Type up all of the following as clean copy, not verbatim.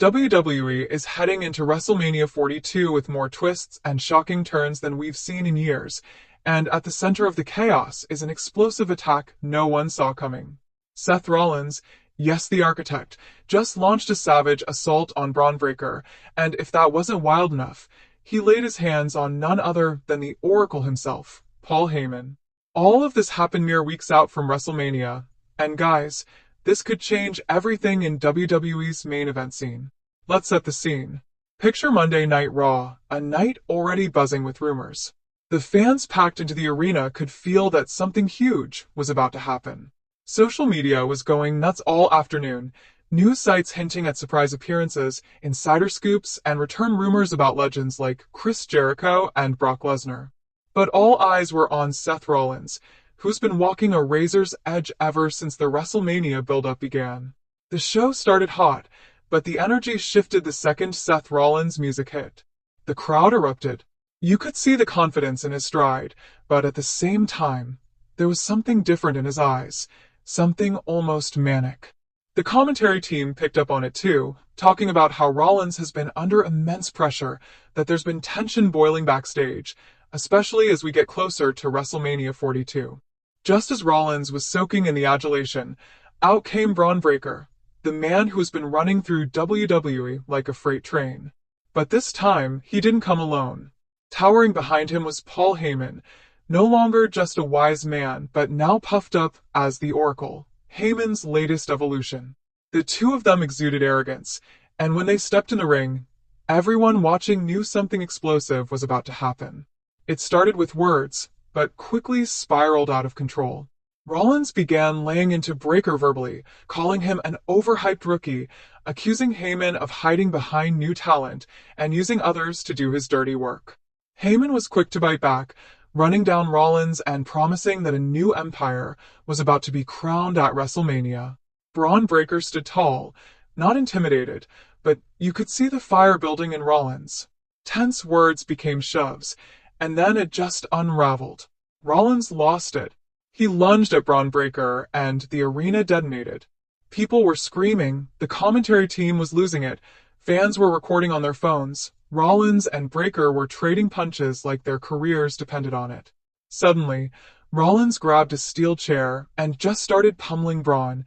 WWE is heading into WrestleMania 42 with more twists and shocking turns than we've seen in years, and at the center of the chaos is an explosive attack no one saw coming. Seth Rollins, yes, the architect, just launched a savage assault on Braun Breaker, and if that wasn't wild enough, he laid his hands on none other than the Oracle himself, Paul Heyman. All of this happened mere weeks out from WrestleMania, and guys, this could change everything in WWE's main event scene. Let's set the scene. Picture Monday Night Raw, a night already buzzing with rumors. The fans packed into the arena could feel that something huge was about to happen. Social media was going nuts all afternoon, news sites hinting at surprise appearances, insider scoops, and return rumors about legends like Chris Jericho and Brock Lesnar. But all eyes were on Seth Rollins, who's been walking a razor's edge ever since the WrestleMania build-up began. The show started hot, but the energy shifted the second Seth Rollins' music hit. The crowd erupted. You could see the confidence in his stride, but at the same time, there was something different in his eyes, something almost manic. The commentary team picked up on it too, talking about how Rollins has been under immense pressure, that there's been tension boiling backstage, especially as we get closer to WrestleMania 42. Just as Rollins was soaking in the adulation, out came Braun Breaker, the man who's been running through WWE like a freight train. But this time, he didn't come alone. Towering behind him was Paul Heyman, no longer just a wise man, but now puffed up as the Oracle, Heyman's latest evolution. The two of them exuded arrogance, and when they stepped in the ring, everyone watching knew something explosive was about to happen. It started with words, but quickly spiraled out of control. Rollins began laying into Breaker verbally, calling him an overhyped rookie, accusing Heyman of hiding behind new talent and using others to do his dirty work. Heyman was quick to bite back, running down Rollins and promising that a new empire was about to be crowned at WrestleMania. Braun Breaker stood tall, not intimidated, but you could see the fire building in Rollins. Tense words became shoves, and then it just unraveled. Rollins lost it. He lunged at Braun Breaker, and the arena detonated. People were screaming, the commentary team was losing it, fans were recording on their phones, Rollins and Breaker were trading punches like their careers depended on it. Suddenly, Rollins grabbed a steel chair and just started pummeling Braun,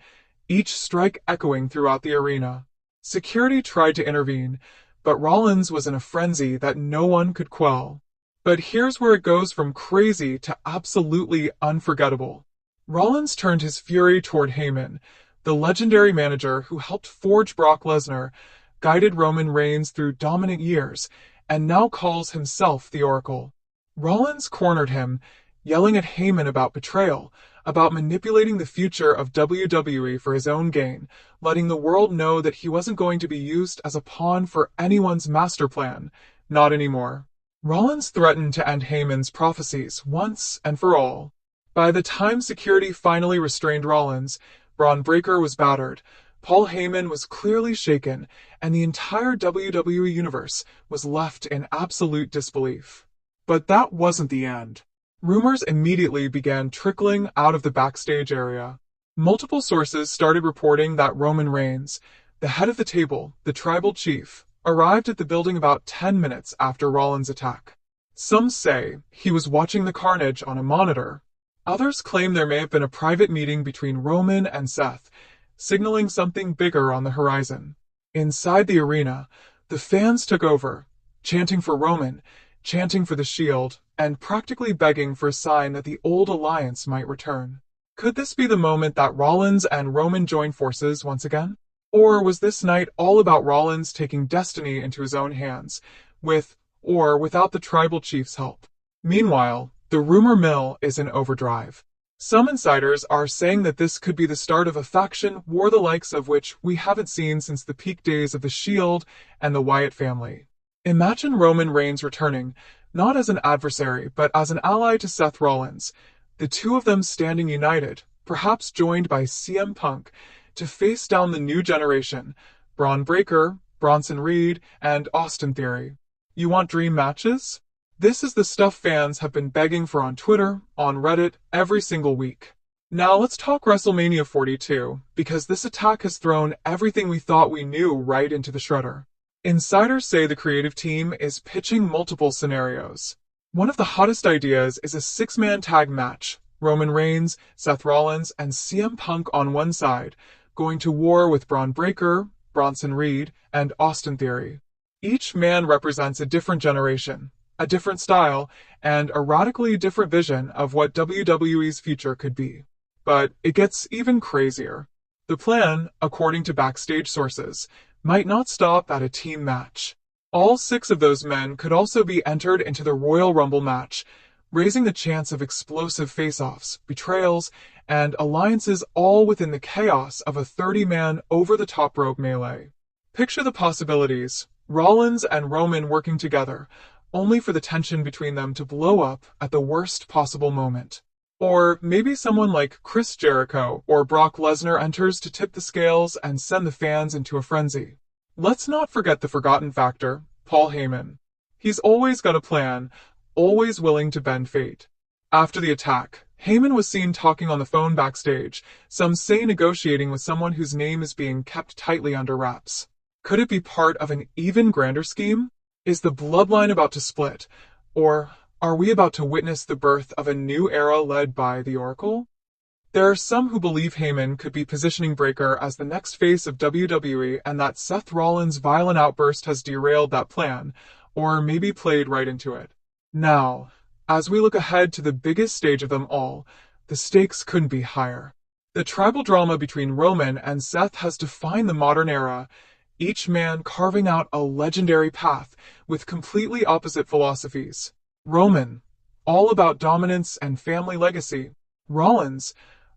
each strike echoing throughout the arena. Security tried to intervene, but Rollins was in a frenzy that no one could quell. But here's where it goes from crazy to absolutely unforgettable. Rollins turned his fury toward Heyman, the legendary manager who helped forge Brock Lesnar, guided Roman Reigns through dominant years, and now calls himself the Oracle. Rollins cornered him, yelling at Heyman about betrayal, about manipulating the future of WWE for his own gain, letting the world know that he wasn't going to be used as a pawn for anyone's master plan. Not anymore. Rollins threatened to end Heyman's prophecies once and for all. By the time security finally restrained Rollins, Braun Breaker was battered, Paul Heyman was clearly shaken, and the entire WWE universe was left in absolute disbelief. But that wasn't the end. Rumors immediately began trickling out of the backstage area. Multiple sources started reporting that Roman Reigns, the head of the table, the tribal chief, arrived at the building about 10 minutes after Rollins' attack. Some say he was watching the carnage on a monitor. Others claim there may have been a private meeting between Roman and Seth, signaling something bigger on the horizon. Inside the arena, the fans took over, chanting for Roman, chanting for the Shield, and practically begging for a sign that the old alliance might return. Could this be the moment that Rollins and Roman join forces once again? Or was this night all about Rollins taking destiny into his own hands, with or without the tribal chief's help? Meanwhile, the rumor mill is in overdrive. Some insiders are saying that this could be the start of a faction war the likes of which we haven't seen since the peak days of the Shield and the Wyatt family. Imagine Roman Reigns returning, not as an adversary, but as an ally to Seth Rollins, the two of them standing united, perhaps joined by CM Punk, to face down the new generation, Braun Breaker, Bronson Reed, and Austin Theory. You want dream matches? This is the stuff fans have been begging for on Twitter, on Reddit, every single week. Now let's talk WrestleMania 42, because this attack has thrown everything we thought we knew right into the shredder. Insiders say the creative team is pitching multiple scenarios. One of the hottest ideas is a six-man tag match: Roman Reigns, Seth Rollins, and CM Punk on one side, going to war with Braun Breaker, Bronson Reed, and Austin Theory. Each man represents a different generation, a different style, and a radically different vision of what WWE's future could be. But it gets even crazier. The plan, according to backstage sources, might not stop at a team match. All six of those men could also be entered into the Royal Rumble match, raising the chance of explosive face-offs, betrayals, and alliances, all within the chaos of a 30-man over-the-top rope melee. Picture the possibilities: Rollins and Roman working together, only for the tension between them to blow up at the worst possible moment. Or maybe someone like Chris Jericho or Brock Lesnar enters to tip the scales and send the fans into a frenzy. Let's not forget the forgotten factor: Paul Heyman. He's always got a plan, always willing to bend fate. After the attack, Heyman was seen talking on the phone backstage, some say negotiating with someone whose name is being kept tightly under wraps. Could it be part of an even grander scheme? Is the bloodline about to split? Or are we about to witness the birth of a new era led by the Oracle? There are some who believe Heyman could be positioning Breaker as the next face of WWE, and that Seth Rollins' violent outburst has derailed that plan, or maybe played right into it. Now, as we look ahead to the biggest stage of them all, the stakes couldn't be higher. The tribal drama between Roman and Seth has defined the modern era, each man carving out a legendary path with completely opposite philosophies. Roman, all about dominance and family legacy. Rollins,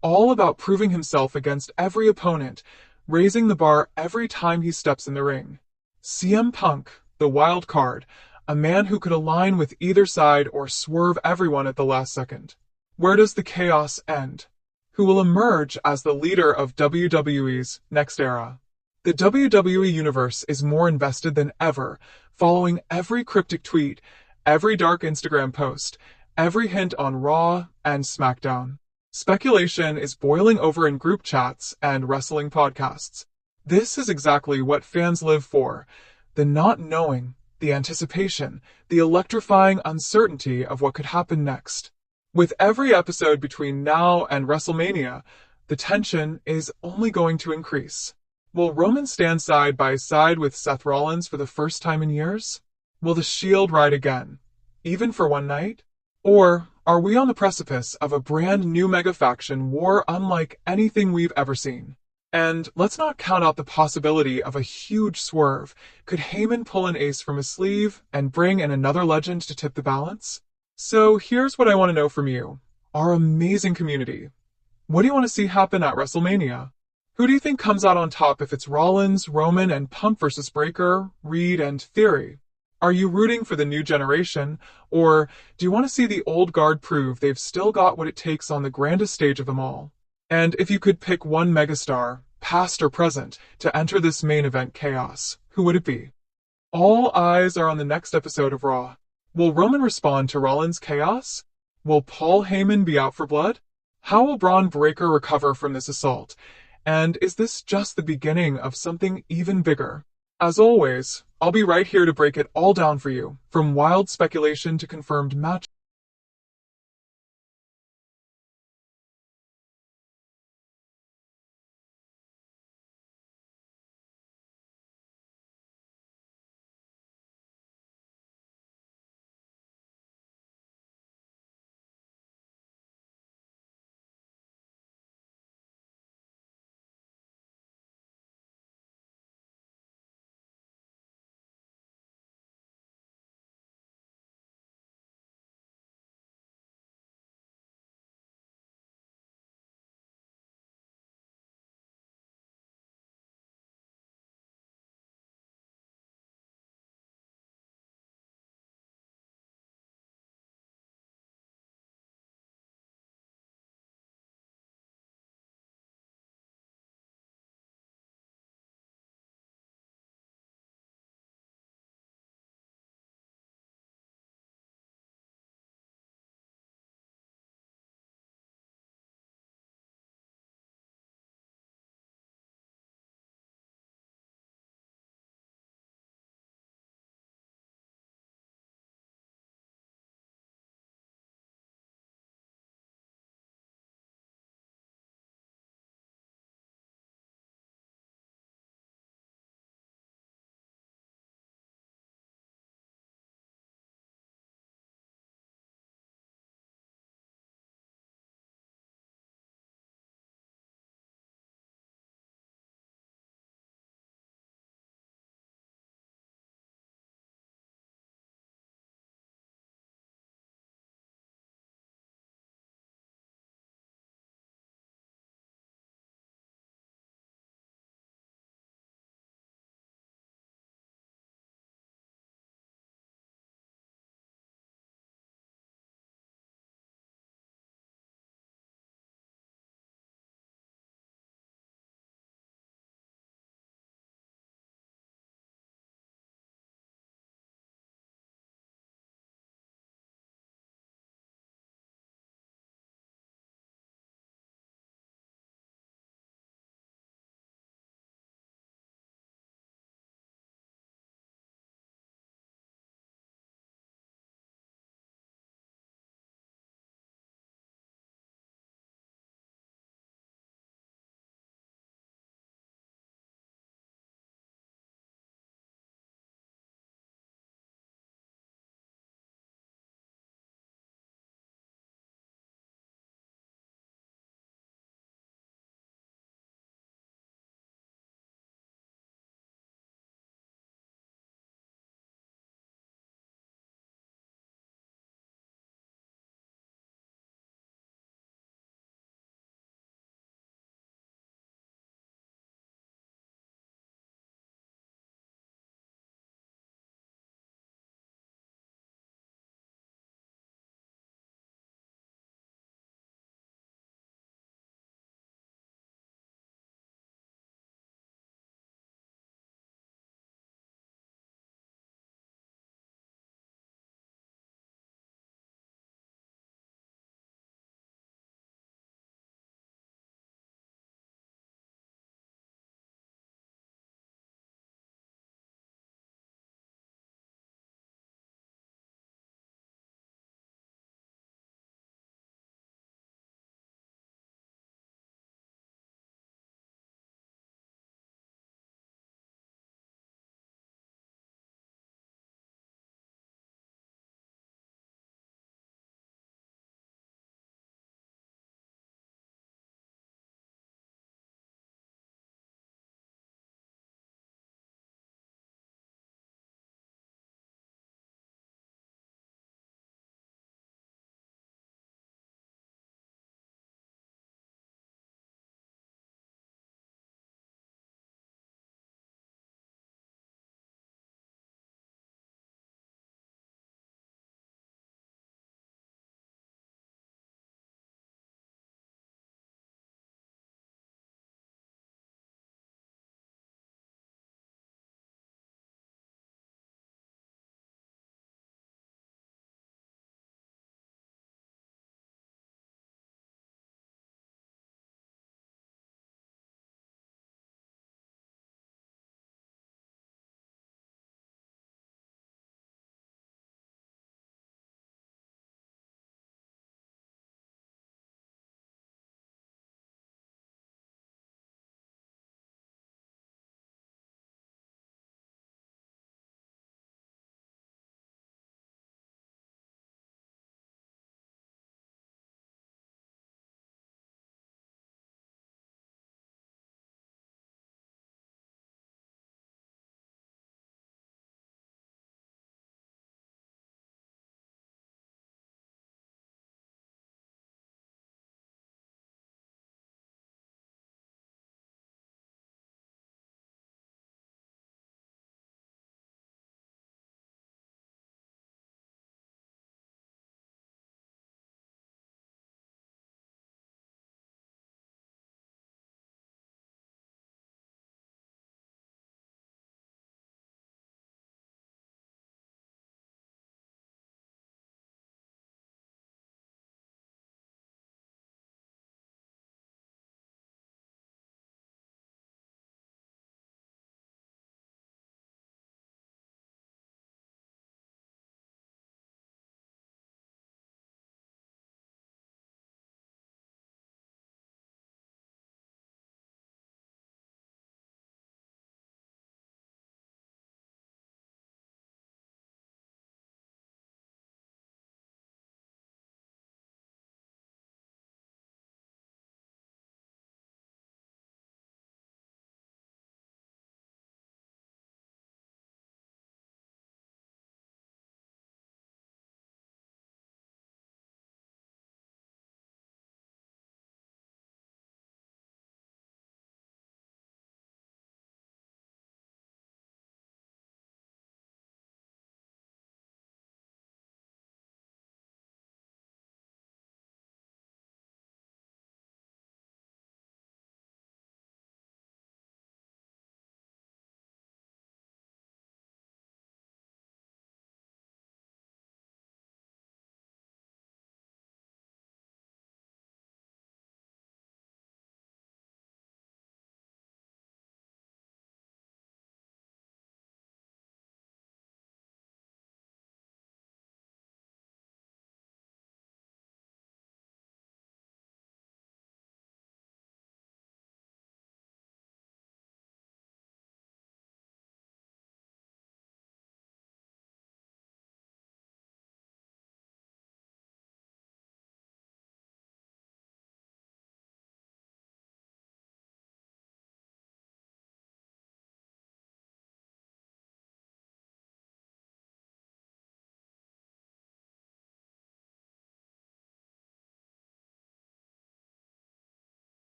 all about proving himself against every opponent, raising the bar every time he steps in the ring. CM Punk, the wild card, a man who could align with either side or swerve everyone at the last second. Where does the chaos end? Who will emerge as the leader of WWE's next era? The WWE Universe is more invested than ever, following every cryptic tweet, every dark Instagram post, every hint on Raw and SmackDown. Speculation is boiling over in group chats and wrestling podcasts. This is exactly what fans live for: the not knowing, the anticipation, the electrifying uncertainty of what could happen next. With every episode between now and WrestleMania, the tension is only going to increase. Will Roman stand side by side with Seth Rollins for the first time in years? Will the Shield ride again, even for one night? Or are we on the precipice of a brand new mega faction war unlike anything we've ever seen? And let's not count out the possibility of a huge swerve. Could Heyman pull an ace from his sleeve and bring in another legend to tip the balance? So here's what I want to know from you, our amazing community. What do you want to see happen at WrestleMania? Who do you think comes out on top if it's Rollins, Roman, and Punk versus Breaker, Reed, and Theory? Are you rooting for the new generation, or do you want to see the old guard prove they've still got what it takes on the grandest stage of them all? And if you could pick one megastar, past or present, to enter this main event chaos, who would it be? All eyes are on the next episode of Raw. Will Roman respond to Rollins' chaos? Will Paul Heyman be out for blood? How will Braun Breaker recover from this assault? And is this just the beginning of something even bigger? As always, I'll be right here to break it all down for you, from wild speculation to confirmed match